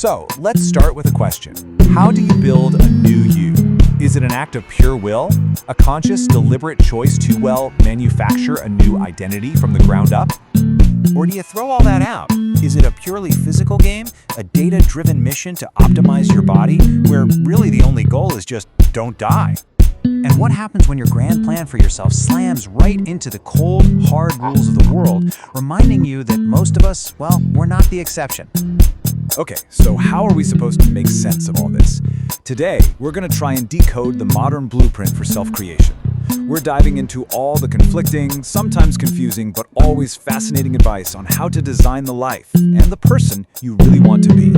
So, let's start with a question. How do you build a new you? Is it an act of pure will? A conscious, deliberate choice to, well, manufacture a new identity from the ground up? Or do you throw all that out? Is it a purely physical game? A data-driven mission to optimize your body, where really the only goal is just don't die? And what happens when your grand plan for yourself slams right into the cold, hard rules of the world, reminding you that most of us, well, we're not the exception? Okay, so how are we supposed to make sense of all this? Today, we're going to try and decode the modern blueprint for self-creation. We're diving into all the conflicting, sometimes confusing, but always fascinating advice on how to design the life and the person you really want to be.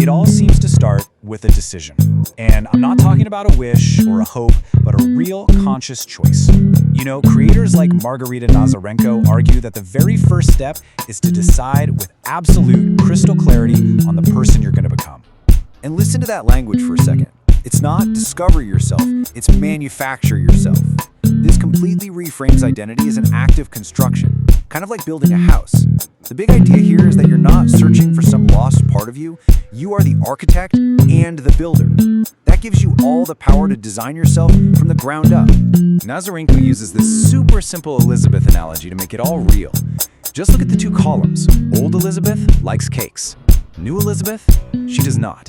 It all seems to start with a decision. And I'm not talking about a wish or a hope, but a real conscious choice. You know, creators like Margarita Nazarenko argue that the very first step is to decide with absolute crystal clarity on the person you're going to become. And listen to that language for a second. It's not discover yourself, it's manufacture yourself. This completely reframes identity as an active construction, kind of like building a house. The big idea here is that you're not searching for some lost part of you. You are the architect and the builder. That gives you all the power to design yourself from the ground up. Nazarenko uses this super simple Elizabeth analogy to make it all real. Just look at the two columns. Old Elizabeth likes cakes. New Elizabeth, she does not.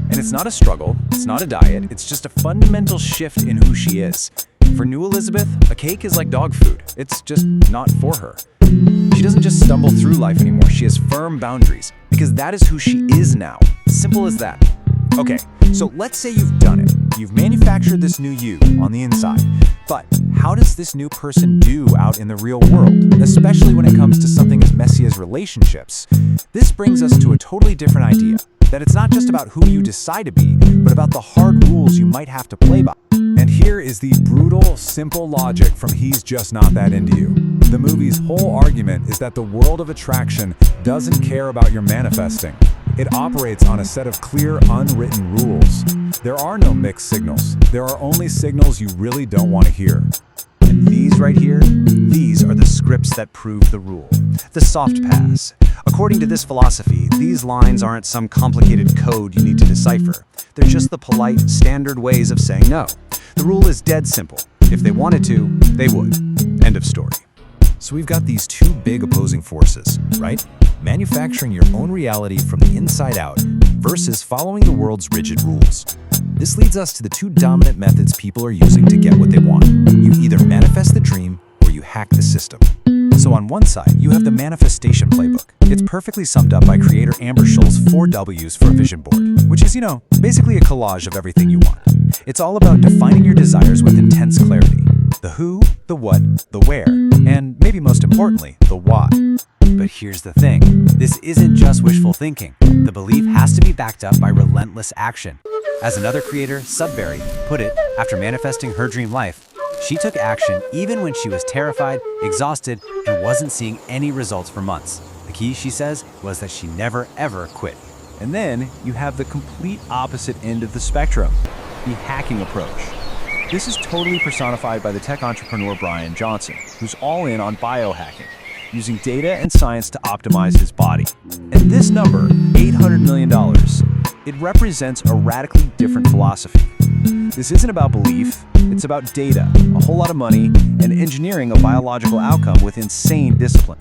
And it's not a struggle, it's not a diet, it's just a fundamental shift in who she is. For new Elizabeth, a cake is like dog food. It's just not for her. She doesn't just stumble through life anymore, she has firm boundaries, because that is who she is now. Simple as that. Okay, so let's say you've done it. You've manufactured this new you on the inside. But how does this new person do out in the real world, especially when it comes to something as messy as relationships? This brings us to a totally different idea, that it's not just about who you decide to be, but about the hard rules you might have to play by. And here is the brutal, simple logic from He's Just Not That Into You. The movie's whole argument is that the world of attraction doesn't care about your manifesting. It operates on a set of clear, unwritten rules. There are no mixed signals. There are only signals you really don't want to hear. And these right here, these are the scripts that prove the rule. The soft pass. According to this philosophy, these lines aren't some complicated code you need to decipher. They're just the polite, standard ways of saying no. The rule is dead simple. If they wanted to, they would. End of story. So we've got these two big opposing forces, right? Manufacturing your own reality from the inside out versus following the world's rigid rules. This leads us to the two dominant methods people are using to get what they want. You either manifest the dream or you hack the system. So on one side, you have the manifestation playbook. It's perfectly summed up by creator Amber Scholl's 4 W's for a vision board, which is, basically a collage of everything you want. It's all about defining your desires with intense clarity. The who, the what, the where, and maybe most importantly, the why. But here's the thing, this isn't just wishful thinking. The belief has to be backed up by relentless action. As another creator, Sudbury, put it, after manifesting her dream life, she took action even when she was terrified, exhausted, and wasn't seeing any results for months. The key, she says, was that she never ever quit. And then you have the complete opposite end of the spectrum, the hacking approach. This is totally personified by the tech entrepreneur Brian Johnson, who's all in on biohacking, using data and science to optimize his body. And this number, $800 million, it represents a radically different philosophy. This isn't about belief, it's about data, a whole lot of money, and engineering a biological outcome with insane discipline.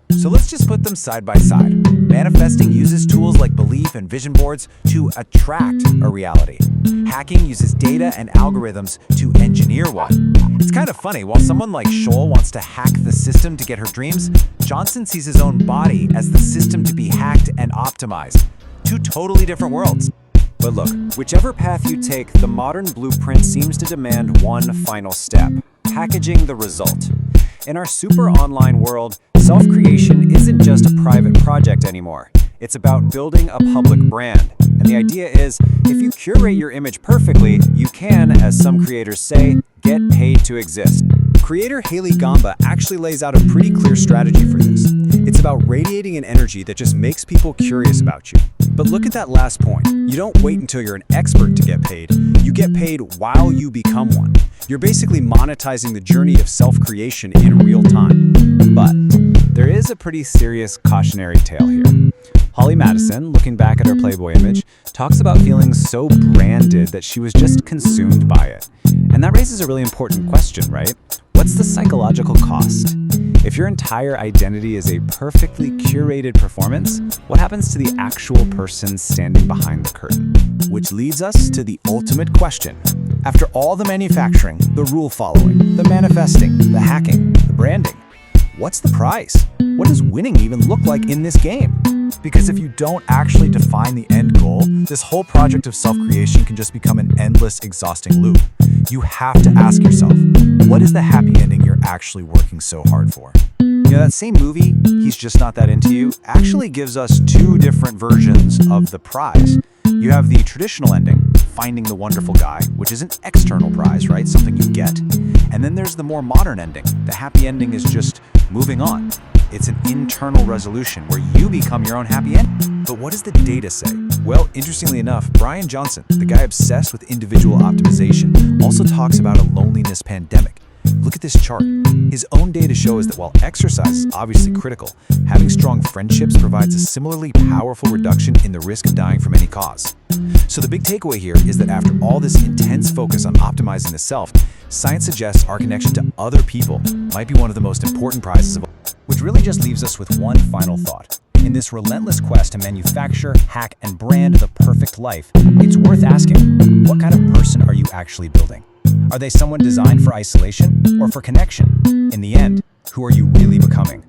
So let's just put them side by side. Manifesting uses tools like belief and vision boards to attract a reality. Hacking uses data and algorithms to engineer one. It's kind of funny, while someone like Scholl wants to hack the system to get her dreams, Johnson sees his own body as the system to be hacked and optimized. Two totally different worlds. But look, whichever path you take, the modern blueprint seems to demand one final step: packaging the result. In our super online world, self-creation isn't just a private project anymore. It's about building a public brand. And the idea is, if you curate your image perfectly, you can, as some creators say, get paid to exist. Creator Haley Gamba actually lays out a pretty clear strategy for this. It's about radiating an energy that just makes people curious about you. But look at that last point. You don't wait until you're an expert to get paid. You get paid while you become one. You're basically monetizing the journey of self-creation in real time. But there is a pretty serious cautionary tale here. Holly Madison, looking back at her Playboy image, talks about feeling so branded that she was just consumed by it. And that raises a really important question, right? What's the psychological cost? If your entire identity is a perfectly curated performance, what happens to the actual person standing behind the curtain? Which leads us to the ultimate question. After all the manufacturing, the rule following, the manifesting, the hacking, the branding, what's the price? What does winning even look like in this game? Because if you don't actually define the end goal, this whole project of self-creation can just become an endless, exhausting loop. You have to ask yourself, what is the happy ending you're actually working so hard for? You know, that same movie, He's Just Not That Into You, actually gives us two different versions of the prize. You have the traditional ending, finding the wonderful guy, which is an external prize, right? Something you get. And then there's the more modern ending. The happy ending is just moving on. It's an internal resolution where you become your own happy ending. But what does the data say? Well, interestingly enough, Brian Johnson, the guy obsessed with individual optimization, also talks about a loneliness pandemic. Look at this chart. His own data shows that while exercise is obviously critical, having strong friendships provides a similarly powerful reduction in the risk of dying from any cause. So the big takeaway here is that after all this intense focus on optimizing the self, science suggests our connection to other people might be one of the most important prizes of all. Which really just leaves us with one final thought. In this relentless quest to manufacture, hack, and brand the perfect life, it's worth asking, what kind of person are you actually building? Are they someone designed for isolation or for connection? In the end, who are you really becoming?